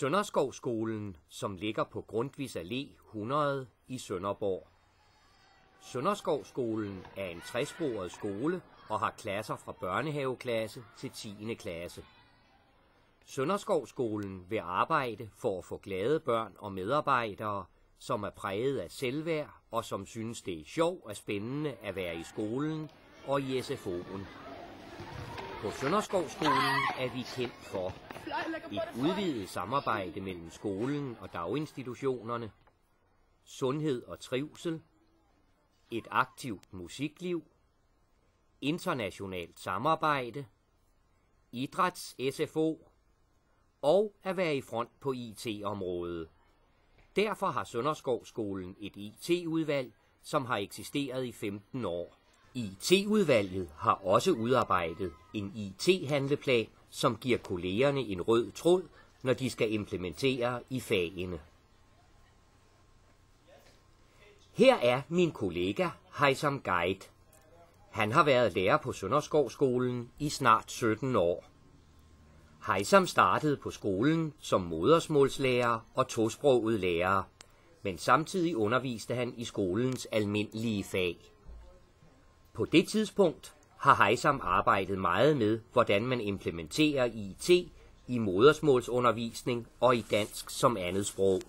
Sønderskovskolen, som ligger på Grundtvigs Allé 100 i Sønderborg. Sønderskovskolen er en 3-sporet skole og har klasser fra børnehaveklasse til 10. klasse. Sønderskovskolen vil arbejde for at få glade børn og medarbejdere, som er præget af selvværd og som synes det er sjovt og spændende at være i skolen og i SFO'en. På Sønderskovskolen er vi kendt for et udvidet samarbejde mellem skolen og daginstitutionerne, sundhed og trivsel, et aktivt musikliv, internationalt samarbejde, idræts-SFO og at være i front på IT-området. Derfor har Sønderskovskolen et IT-udvalg, som har eksisteret i 15 år. IT-udvalget har også udarbejdet en IT-handleplan, som giver kollegerne en rød tråd, når de skal implementere i fagene. Her er min kollega Heisam Guide. Han har været lærer på Sønderskovskolen i snart 17 år. Heisam startede på skolen som modersmålslærer og tosproget lærer, men samtidig underviste han i skolens almindelige fag. På det tidspunkt har Heisam arbejdet meget med, hvordan man implementerer IT i modersmålsundervisning og i dansk som andet sprog.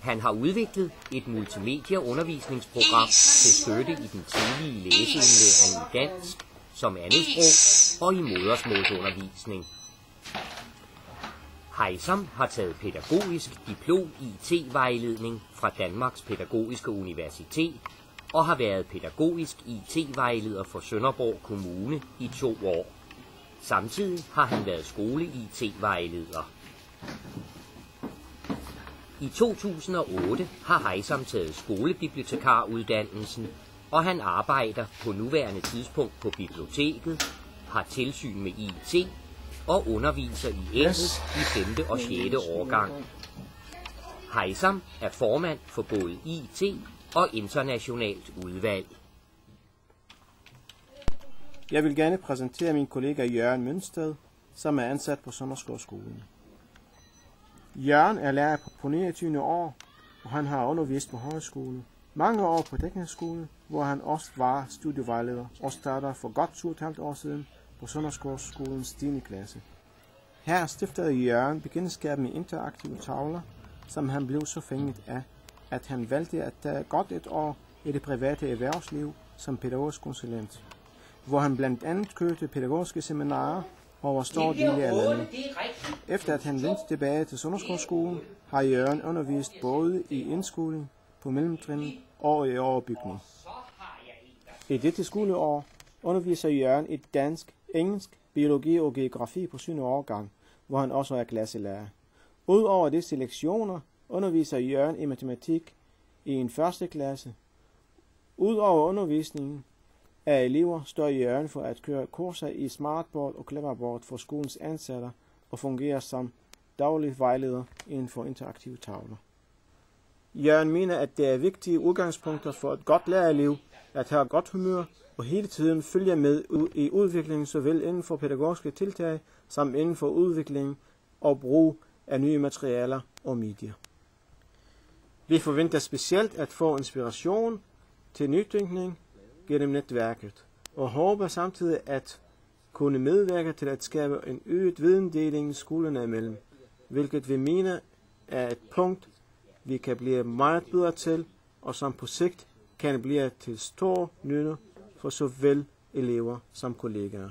Han har udviklet et multimedieundervisningsprogram til støtte i den tidlige læseindlæring i dansk som andet sprog og i modersmålsundervisning. Heisam har taget pædagogisk diplom IT-vejledning fra Danmarks Pædagogiske Universitet og har været pædagogisk IT-vejleder for Sønderborg Kommune i 2 år. Samtidig har han været skole-IT-vejleder. I 2008 har Heisam taget skolebibliotekaruddannelsen, og han arbejder på nuværende tidspunkt på biblioteket, har tilsyn med IT og underviser i engelsk i 5. og 6. årgang. Heisam er formand for både IT og internationalt udvalg. Jeg vil gerne præsentere min kollega Jørgen Mønsted, som er ansat på Sønderskovskolen. Jørgen er lærer på 29. år, og han har undervist på højskole. Mange år på teknisk skole, hvor han også var studievejleder og startede for godt 7,5 år siden på Sønderskovskolens 10. klasse. Her stiftede Jørgen bekendtskab med interaktive tavler, som han blev så fænget af, at han valgte at tage godt 1 år i det private erhvervsliv som pædagogisk konsulent, hvor han blandt andet kørte pædagogiske seminarer over store dele af landet. Efter at han vendte tilbage til Sønderskovskolen, har Jørgen undervist både i indskoling, på mellemtrin og i overbygning. I dette skoleår underviser Jørgen i dansk, engelsk, biologi og geografi på 7. årgang, hvor han også er klasselærer. Udover disse lektioner underviser Jørgen i matematik i en 1. klasse. Udover undervisningen af elever står Jørgen for at køre kurser i smartboard og cleverboard for skolens ansatte og fungerer som daglig vejleder inden for interaktive tavler. Jørgen mener, at det er vigtige udgangspunkter for et godt lærerliv at have godt humør og hele tiden følge med i udviklingen såvel inden for pædagogiske tiltag som inden for udvikling og brug af nye materialer og medier. Vi forventer specielt at få inspiration til nytænkning gennem netværket og håber samtidig at kunne medvirke til at skabe en øget videndeling skolerne imellem, hvilket vi mener er et punkt, vi kan blive meget bedre til, og som på sigt kan blive til stor nytte for såvel elever som kollegaer.